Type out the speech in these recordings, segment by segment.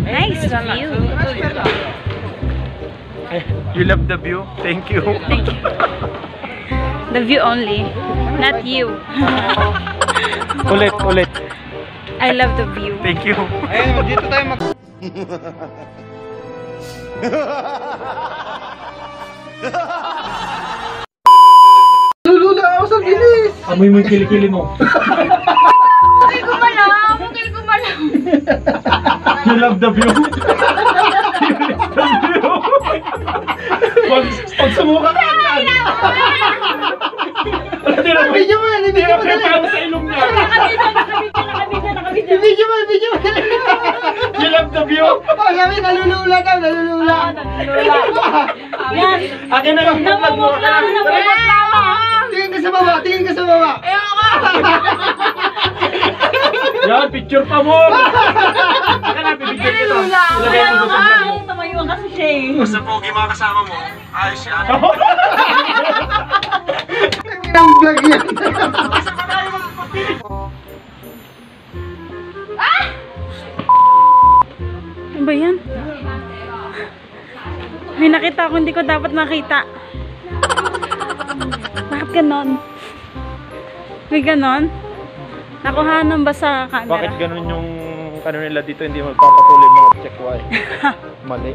Nice view. You love the view? Thank you. Thank you. The view only, not you. Ulit. I love the view. Thank you. Ayun, dito tayo mag... Lulula ako sa bilis! Amoy mo yung kilikili mo. Bukil ko malang. You love the view? You love the view? Pag sumuka ka yan! Video mo yan! Video mo yan! Sa ilong niya. Video mo! You love the view? Oh, sabi, nalulula daw, nalulula. Yan. Akin na lang yung vlog mo. Tingin ka sa baba, tingin ka sa baba. Yan, picture pa mo. Akin na, pipicture kita. Ilagay mo sa vlog mo. Tamayuan kasi siya eh. Basta pogi mga kasama mo. Ayos yan. Ang vlog yan. Ano ba yan? May nakita ako, hindi ko dapat makita. Bakit ganon? May ganon? Nakuhanan ba sa camera? Bakit ganun yung ano nila dito, hindi magpapatuloy mga check why? Mali.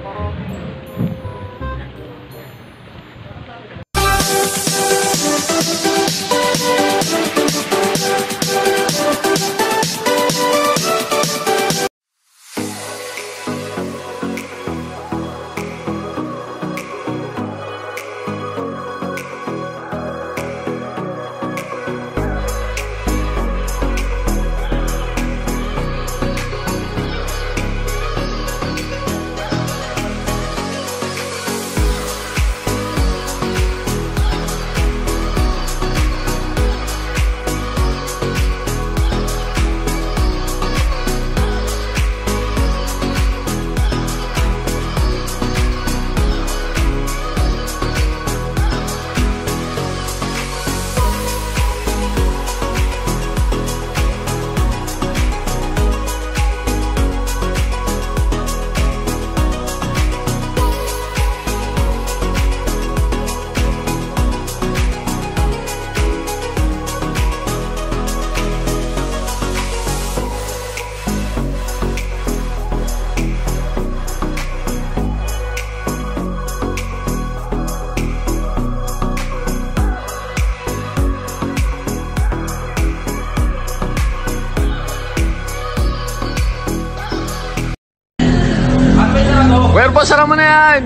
Well, pasara mo na yan!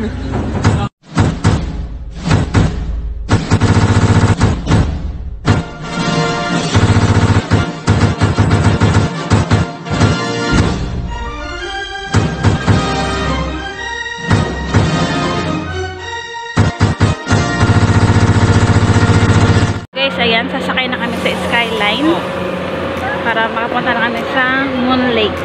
Guys, ayan, sasakay na kami sa Skyline para makapunta na kami sa Moon Lake.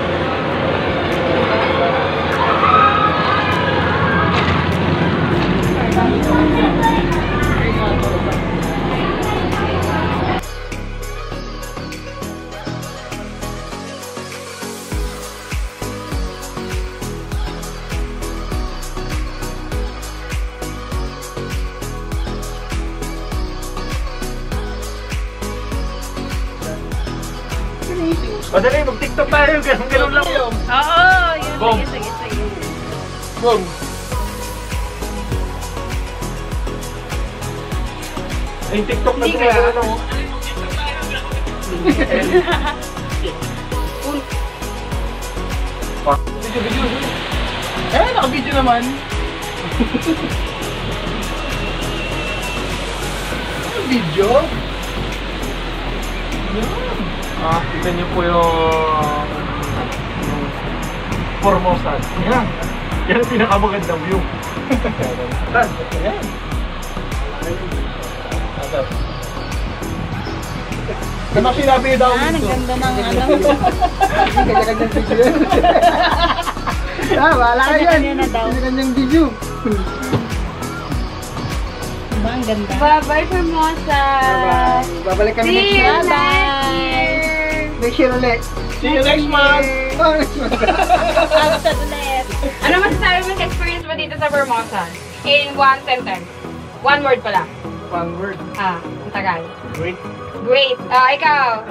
Madali, mag-tiktok tayo. Ganun lang. Oo, yun. Boom. Sige. Boom! Ay, tiktok na Hindi ito. ka. Ano? Video. Eh, naka-video naman. Video? Tignan niyo po yung Formosa. Yan. Yan ang pinakamagandang view. Yan. Ano sinabi daw Ah, ang ganda ng ano. Kanya-kanyang video yan. Wala ka yan. Kanya-kanya na daw. Kanya-kanyang video. Diba, ang ganda. Bye-bye, Formosa! Babalik kami next See you month. next year! Next year ulit. See you next month! Oh, next month. After ulit. sa Vermosa? In one sentence. One word pala. One word. Ang tagal. Great. Great. Ikaw.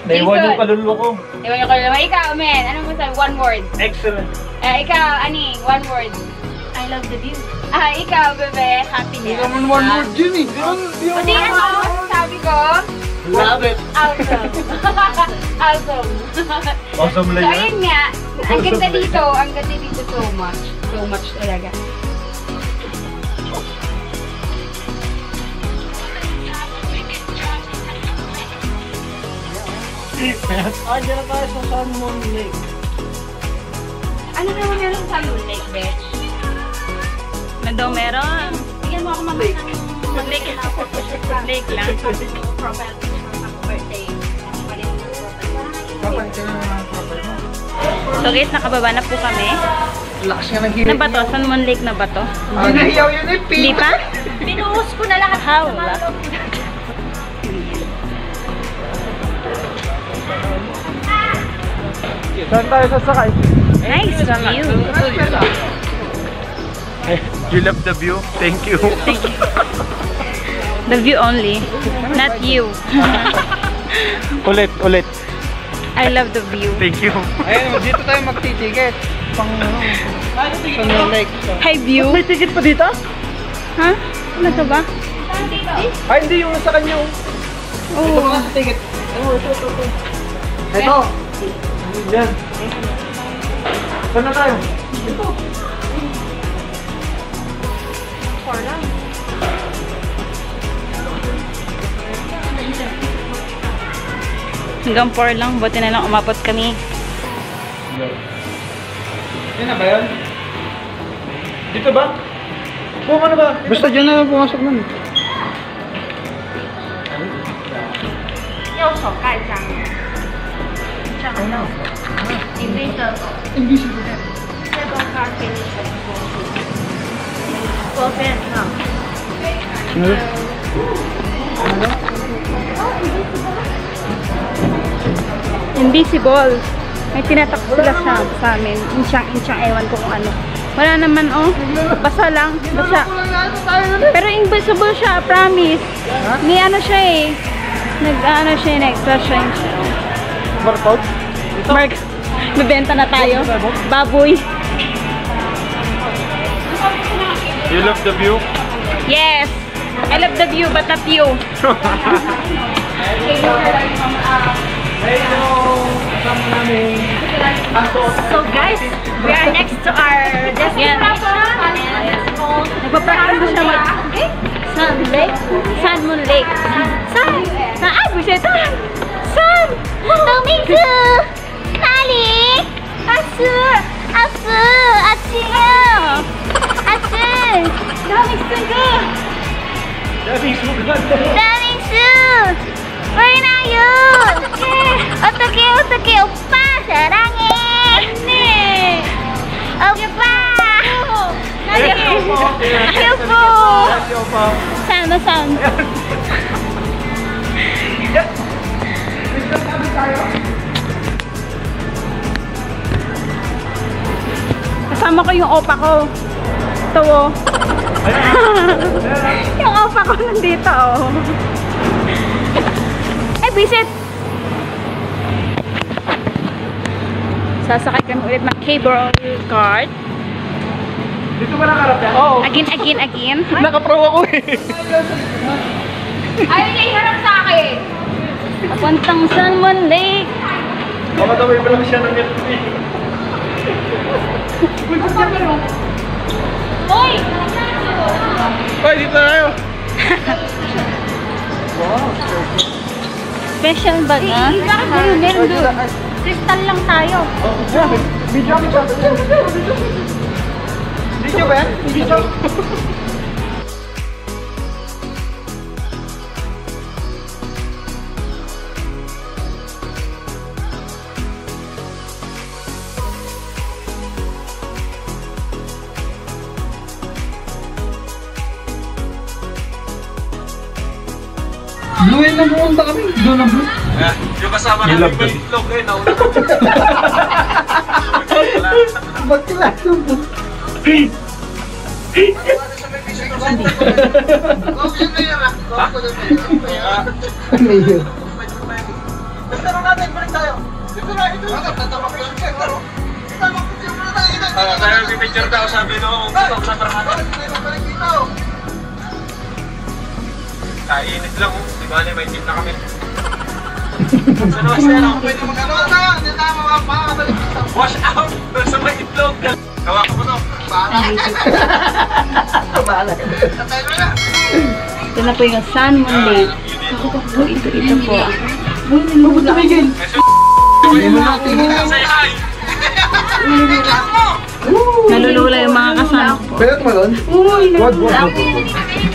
Naiwan yung Jason. kaluluwa ko. Iwan yung kaluluwa. Ikaw, men. Anong mo sabi? One word. Excellent. Ikaw, Aning. One word. I love the view. Ikaw, bebe. Hindi Happiness. naman one word yun eh. O di ano? Sabi ko? Love it. Awesome. Awesome. Awesome So, lang yan. ayun nga. Ang ganda dito. Ang ganda dito so much. So much talaga. Diyan na tayo sa San Mon Lake. Ano naman meron sa Moon Lake, bitch? Na daw meron. Bigyan mo ako mamaya ng Moon Lake lang. Moon Lake lang. profile picture ng birthday. Kapag ka na ng proper mo. So guys, nakababa na po kami. Lakas nga ng Na ba to? San Juan Lake na ba to? Hindi nahiyaw yun eh. Hindi pa? Binuhos ko na lahat. Hawla. Saan tayo sasakay? Nice view. You love the view? Thank you. Thank you. The view only, not you. Ulit. I love the view. Thank you. Ayun, dito tayo magtitigit. Pang ano, San Mon Lake. Hi view. May ticket pa dito? Ha? Ano to ba? Ay, hindi yung nasa kanya. Ito Oh. mga sa ticket. Ito. Yan. Saan na tayo? Hanggang 4 lang. Buti na lang umabot kami. Yan na ba yan? Dito ba? Buka na ba? Basta dyan na lang pumasok nun. 右手盖章。这样。Invisible。 Invisible. Table card finish 左边上。 Invisible. May tinatak sila sa amin. Insyang, ewan ko kung ano. Wala naman, oh. Basa lang. Basa. Pero invisible siya, promise. May ano siya eh. Nag-ano siya, nag-flash siya. Barcode? Mark, bibenta na tayo. Baboy. You love the view? Yes. I love the view, but not you. So guys, we are next to our destination. Nagpa-practice na siya mag... San Lake? San Moon Lake. San? Ay, buset. San? Tumingsu! Nali? Asu! Asu! Atsiyo! Asu! Tumingsu! Tumingsu! Where are you? 어떡해, 오빠! 사랑해! 네! 오빠! Ayoko! Saan? Kasama ko yung opa ko. Ito oh. Yung opa ko nandito oh. Ay, visit! Sasakay kami ulit ng cable card. Dito ba nakarap yan? Oo. Again. Nakapraw ako eh. Ayaw niya iharap sa akin. Papuntang San Juan Lake. Mamataway pa lang siya ng FB. Hoy! Ay, dito tayo. Special bag ah. Meron doon. Crystal lang tayo. Video kami siya. Video ba yan? Video. Blue na pumunta kami. Blue na blue. Yung kasama namin may itlog eh. Nauna Magkilala mo. Mayor. Tayo pipicture daw, sabi nung sa barangay. Kainit lang, di ba? May tip na kami. Ano kasi ano? Wash out! Doon sa may itlog! Gawa ko mo to. Ito na po yung San Moon Lake. Ito po. Say hi! Nalulula yung mga kasama ko. Pwede mo doon? Wag.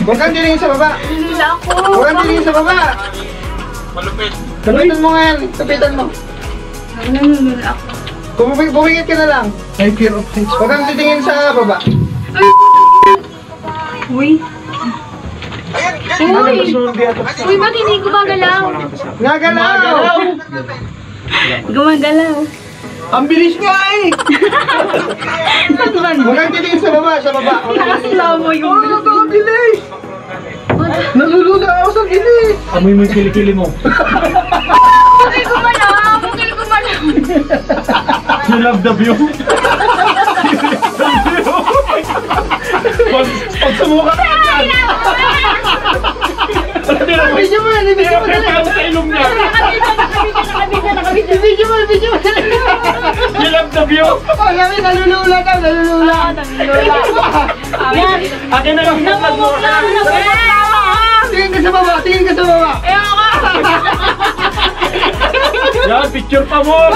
Huwag kang dilingin sa baba. Huwag kang dilingin sa baba. Malupit. Kapitan mo nga yan. Kapitan mo. Nalulula ako. Bumingit ka na lang. I fear of heights. Huwag kang titingin sa baba. Uy. Uy, ba't hindi gumagalaw? Nagalaw! Gumagalaw. Ang bilis nga eh! Huwag kang titingin sa baba. Sa baba. Nakaslow mo yung Ang bilis! Nalulula ako sa bilis! Amoy mo yung kilikili mo. Bakit gumalaw? Bakit gumalaw? You love the view? Pag sumuka ka yan! Video mo yan! Video mo yan! Sa ilong niya! Video mo! Video mo! You love the view? Oh, yami! Nalulula daw! Nalulula! Yan. Akin na lang yung vlog mo. Tingin ka sa baba! Tingin ka sa baba! Yan, picture pa mo!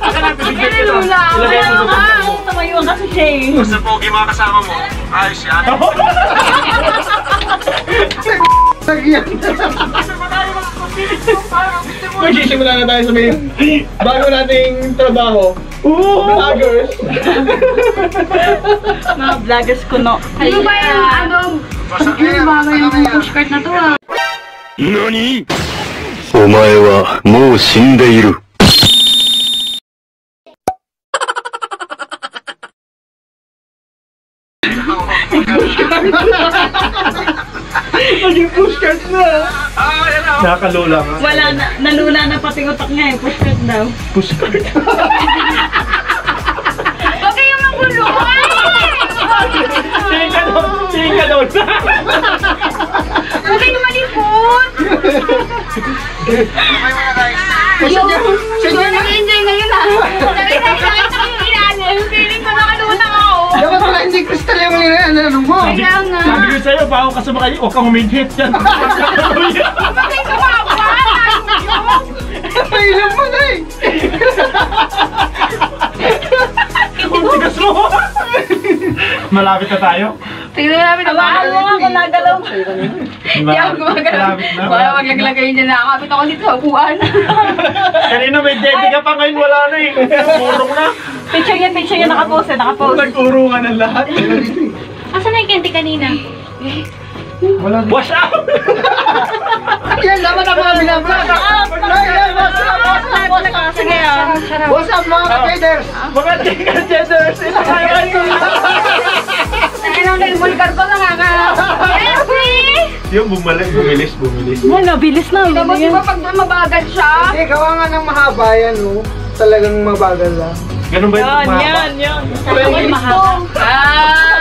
Akin na, pipicture kita. Ilagay mo sa vlog mo. Tumayo kasi siya eh. Basta pogi mga kasama mo. Ayos yan. Nagyan! Magsisimula na tayo sa may bago nating trabaho. Vloggers! Mga vloggers ko no. Ano ba yung ano? Ano ba yung pushcart na to ah? 何お前はもう死んでいる。Naging pushcart na! Nakakalula nga. Wala na, nalula na pati utak niya eh. Pushcart daw. Pushcart? Huwag kayong magulo! Tingin ka doon. Huwag kayong malipot! Sige na! Enjoy ngayon ah! Nakita ko yung ilalim. Feeling ko nakalunang ako. Dapat pala hindi kristal yung ano mo! Kaya nga. Sabi ko sa'yo, bago ka sumakay, huwag kang humingit yan. Huwag kayong kumapa! Pailan mo na eh! Ang tigas mo. Malapit na tayo. Tingnan namin ang Amaan mo ako nagalaw. Hindi ako gumagalaw. Malapit na. Baka maglaglag kayo dyan. Nakakapit ako dito sa upuan. Kanina may daddy ka pa, ngayon wala na eh. Urong na. Picture yan, nakapose, nakapose. Nag-urungan ng lahat. Asan na yung candy kanina? Wala din. Wash out! Yan, dapat ang mga binablog! Sige ah. What's up mga ka-traders? Mga tingka-jetters, inakayan ko lang. Ano na yung mulkar ko Yung bumilis. Wala, bilis na. Tapos di ba pag doon mabagal siya? Hindi, gawa nga ng mahaba yan, no? Talagang mabagal lang. Ganun ba yung mahaba? Yan. Ay, mahaba.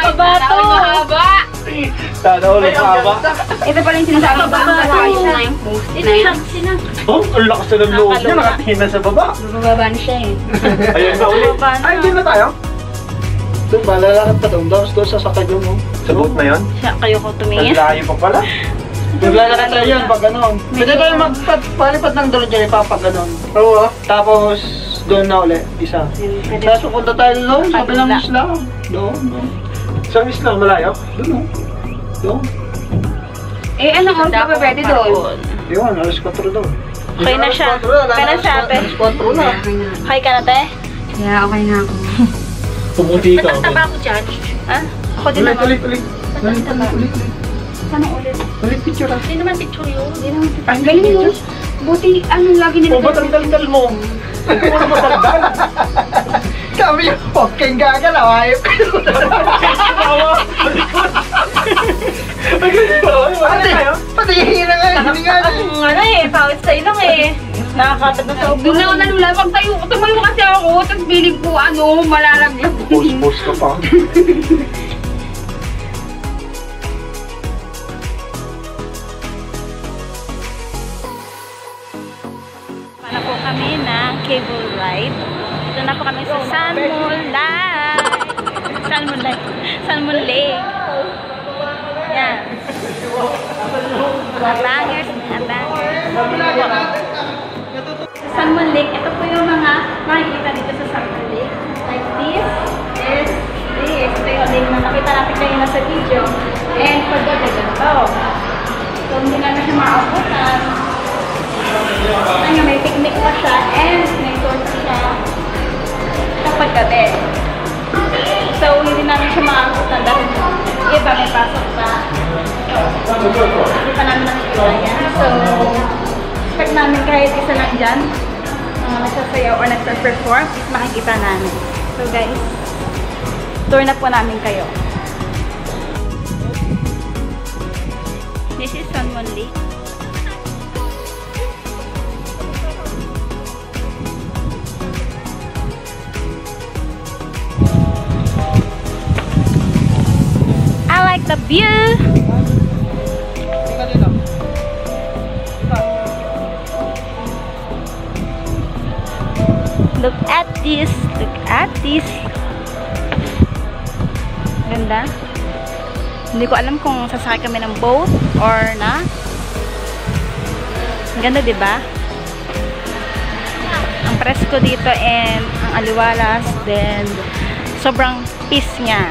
Mabato. Mahaba. Sana ulit mahaba. Ito pala yung sinasabi ko. Ito siya, sina. Oh, ang lakas na ng loob niya, nakatingin na sa baba. Bababa na siya eh. Ayun na ulit. Ay, hindi na tayo? Doon ba, lalakad pa doon. Tapos doon sasakay doon, no? Sa boat na yun? Siya, kayo ko tumingin. Ang layo pa pala. Naglalakad tayo yun pag ano. Pwede tayo magpalipad ng drone dyan, ipapag-ganon. Oo. Tapos, doon na ulit, isa. Tapos pupunta tayo doon, sabi ng isla. Doon. Isang islang malayo? Doon, no? Doon. Eh, anong oras ka pa pwede doon? Yun, alas 4 doon. Okay na siya. Okay na siya, ate. Alas 4 na. Okay ka na, te? Kaya okay na ako. Pumuti ka. Taba ako dyan. Ha? Ako din Ulit, ako. ulit. Ulit. Sana ulit? Ulit picture ah. Hindi naman picture yun. Hindi naman. Ang galing mo. Buti, ano lagi nila. O, ba't ang daldal mo? Puro mataldal. Sabi niya, huwag kayong gagalaw, ayop kayo. Pati hihina nga, hindi nga. Ang ano eh, pawis sa ilong eh. Nakakatag na sa ubo. Doon ako nalula. Pag tumayo kasi ako, tapos bilig po malalaglag. Pus ka pa. Para po kami ng cable ride. Ito na po kami sa Salmon Lake. Yan. Abangers. Salmon Lake. Ito po yung mga makikita dito sa Salmon Lake. Like this. Ito yung lake na nakita natin kayo na sa video. And pagod na ganito. So, hindi na siya maabutan. May picnic pa siya and may tour pa siya kapag gabi. So, hindi namin siya makakakutan dahil iba may pasok pa. Hindi pa namin nakikita yan. So, expect namin kahit isa lang dyan nagsasayaw or nagsa-perform is makikita namin. So guys, tour na po namin kayo. This is Salmon Lake. I like the view. Look at this. Look at this. Ganda. Hindi ko alam kung sasakay kami ng boat or na. Ganda, diba? Ang presko dito and ang aliwalas. Then, sobrang peace niya.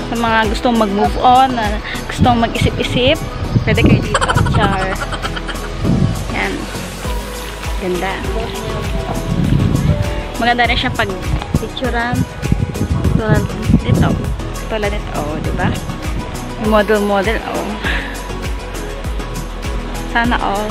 Sa mga gustong mag-move on, gustong mag-isip-isip, pwede kayo dito. Char. Yan. Ganda. Maganda rin siya pag picturean. Tulad dito. Tulad dito. Oh, diba? Model. Oh. Sana all.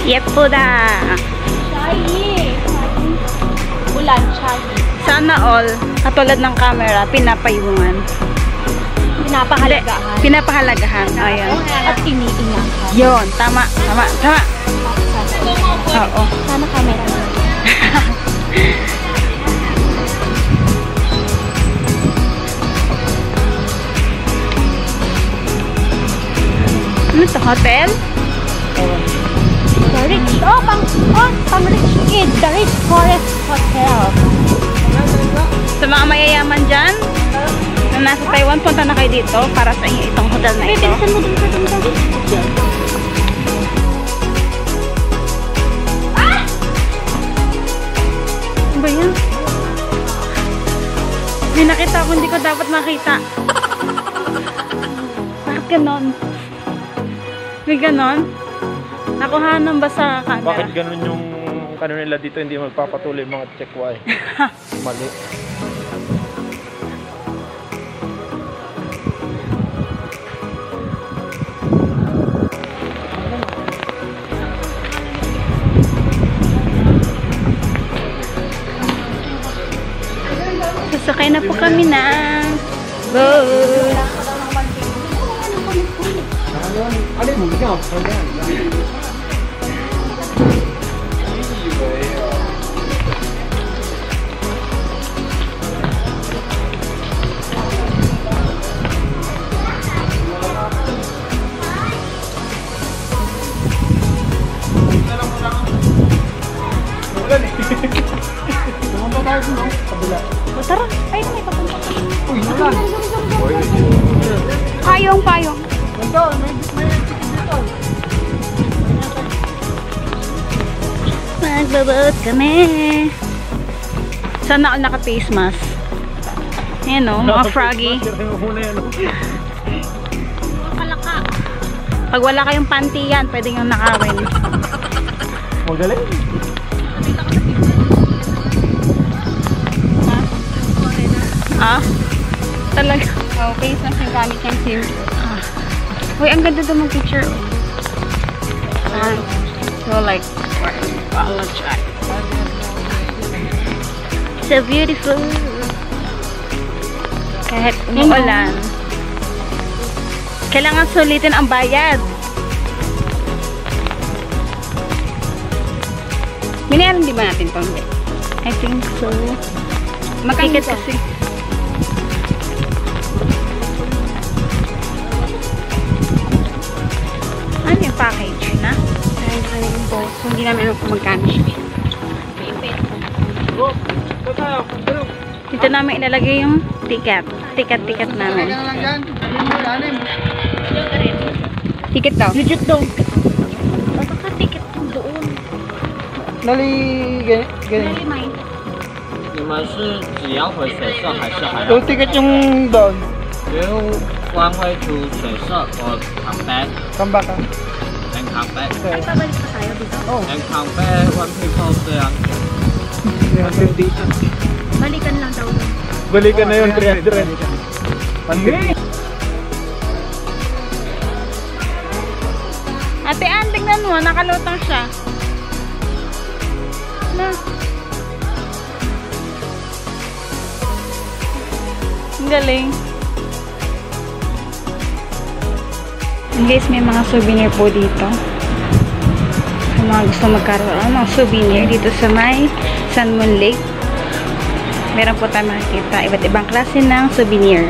Yepuda. Ulan, chai. Sana all, katulad ng camera, pinapayungan. Pinapahalagahan. Pinapahalagahan. Ayan. At iniingat. Yun, tama. Oo. Sana camera na. Ano ito? Hotel? The Rich. Pang Rich Kid. The Rich Forest Hotel. Sa mga mayayaman dyan, na nasa Taiwan, punta na kayo dito para sa inyo itong hotel na ito. Bilisan mo dun sa Ano ba yan? May nakita ako, hindi ko dapat makita. Bakit ganon? May ganon? Nakuhanan ba sa camera? Bakit ganun yung nila dito hindi magpapatuloy mga check-y? Mali. Sakay na po kami ng boat. O, tara. Ay, may papunta ka. Uy, wala. Payong, payong. Ito, may dito. Magbaboat kami. Sana ako naka-face mask. Ayan o, mga froggy. Pag wala kayong panty yan, pwede nyo nakawin. Magaling. Ah? Talaga? Oh, face mask yung gamit yung sim. Uy, ang ganda daw mag-picture. So like, I'll try. So beautiful. Kahit umuulan. Kailangan sulitin ang bayad. Binayaran di ba natin pang I think so. Magkakit kasi. Ano yung package na? Ay, po. So, hindi namin alam kung magkano siya. Dito namin ilalagay yung ticket. Ticket namin. Kaya lang yan. Anim. Ticket daw. Legit daw. Baka ticket doon. Nali, ganyan. May 你们是只要回水社还是还要 Yung ticket yung doon. you one way to 水社 or come back Come back ah. and come back Okay. Babalik pa tayo dito. and come back one people 这样 Balikan lang daw. Balikan na yun, 300. Ate Ann, tingnan mo. Nakalutang siya. Na. Ang galing. Guys, may mga souvenir po dito. Kung mga gusto magkaroon mga souvenir dito sa may San Mon Lake. Meron po tayo makikita iba't ibang klase ng souvenir.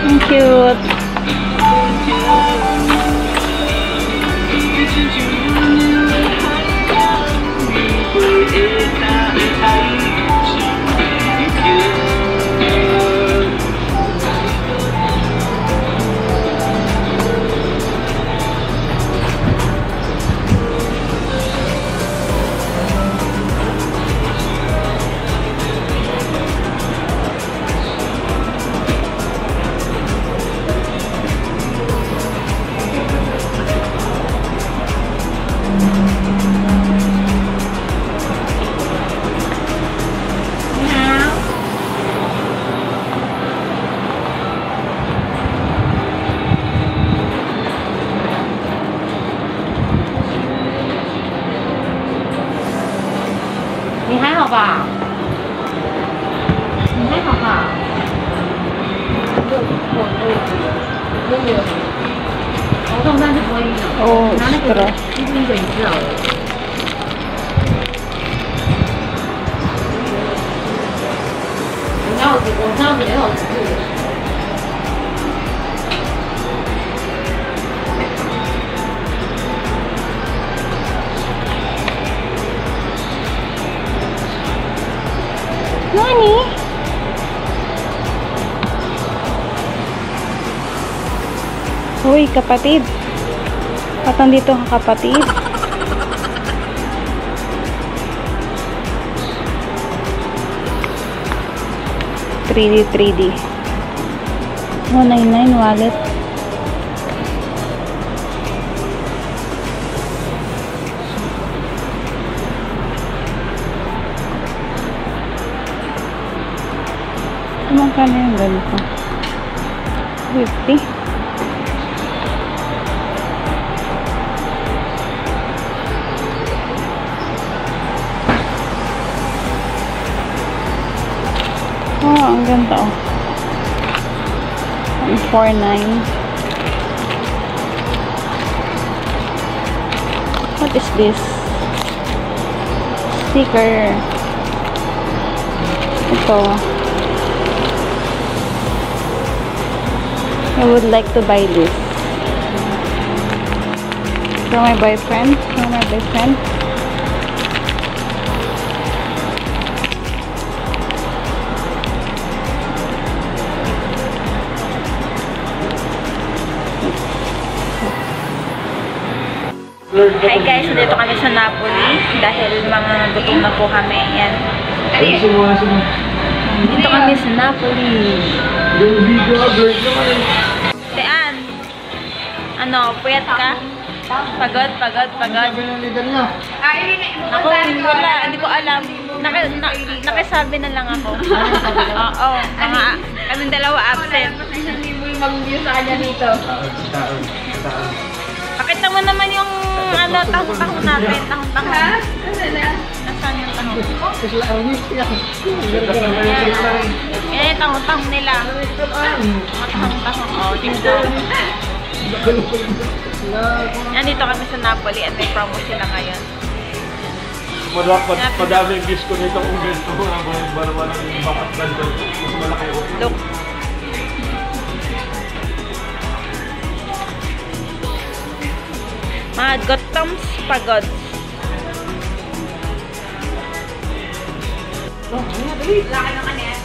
Ang cute. Oh, straw. Nani? Uy, kapatid. Patang dito ang kapatid. $3D. 199 wallet. magkano yung ganito? 50? Oh, ang ganda oh. 49. What is this? Sticker. Ito. I would like to buy this. For my boyfriend. For my boyfriend. Hi guys, dito kami sa Napoli dahil mga gutom na po kami. Yan. Dito kami sa Napoli. Tean, ano, puyat ka? Pagod. Ako, hindi ko alam. Nakisabi na lang ako. Oo, kaming dalawa absent. Mag-view sa kanya dito. Pakita mo naman yung tahong-tahong natin. Tahong-tahong. Nasaan yung tahong? Yan yung tahong-tahong nila. Tahong-tahong. Oh, dito. Yan, dito kami sa Napoli at may promo sila ngayon. Madami yung gis ko nito kung ganito. Baraman ng bakat ganito. Mas malaki ko. Look. Mga Gottoms Pagod. Laki ng kanyan.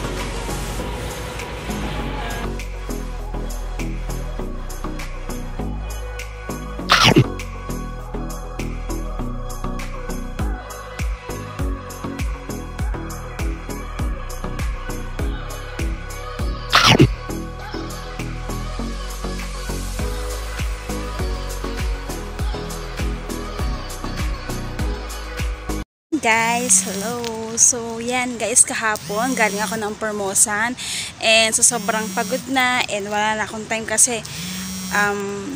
Guys, hello. So, yan guys, kahapon galing ako ng Formosan and so sobrang pagod na and wala na akong time kasi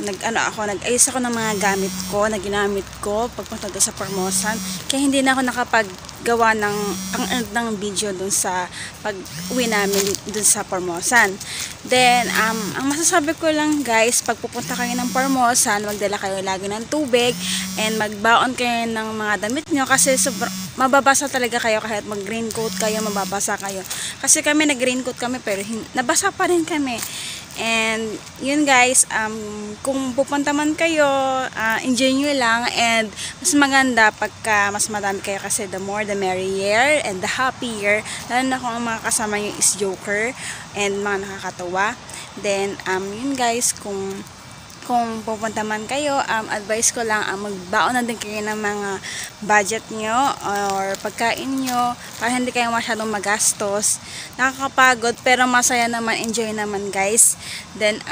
nag-ayos ako ng mga gamit ko na ginamit ko pagpunta doon sa Formosan. Kaya hindi na ako nakapaggawa ng video doon sa pag-uwi namin doon sa Formosan. Then, ang masasabi ko lang guys, pag pupunta kayo ng Formosan, magdala kayo lagi ng tubig and magbaon kayo ng mga damit nyo kasi mababasa talaga kayo kahit mag-raincoat kayo, mababasa kayo. Kasi kami nag-raincoat kami pero nabasa pa rin kami. And yun guys, kung pupunta man kayo, enjoy nyo lang and mas maganda pagka mas madami kayo kasi the more the merrier and the happier. Lalo na kung ang mga kasama nyo is joker and mga nakakatawa. Then yun guys, kung pupunta man kayo, advice ko lang, magbaon na din kayo ng mga budget nyo or pagkain nyo para hindi kayo masyadong magastos. Nakakapagod pero masaya naman, enjoy naman guys. Then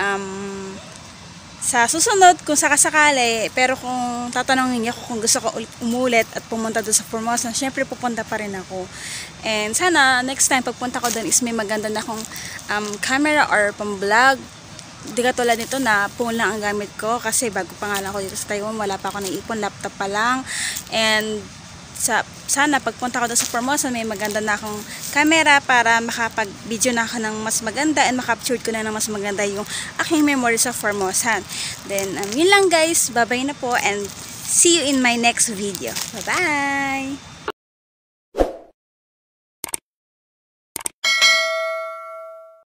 sa susunod, kung sakasakali, pero kung tatanungin niyo kung gusto ko umulit at pumunta doon sa Formosan, syempre pupunta pa rin ako. And sana next time pagpunta ko doon is may maganda na akong camera or pang-vlog. Di katulad nito na phone lang ang gamit ko kasi bago pa nga lang ako dito sa Taiwan, wala pa ako naipon, laptop pa lang. And sana pagpunta ko doon sa Formosan may maganda na akong camera para makapag-video na ako ng mas maganda and makapture ko na ng mas maganda yung aking memory sa Formosan. Then yun lang guys, bye-bye na po and see you in my next video. Bye-bye!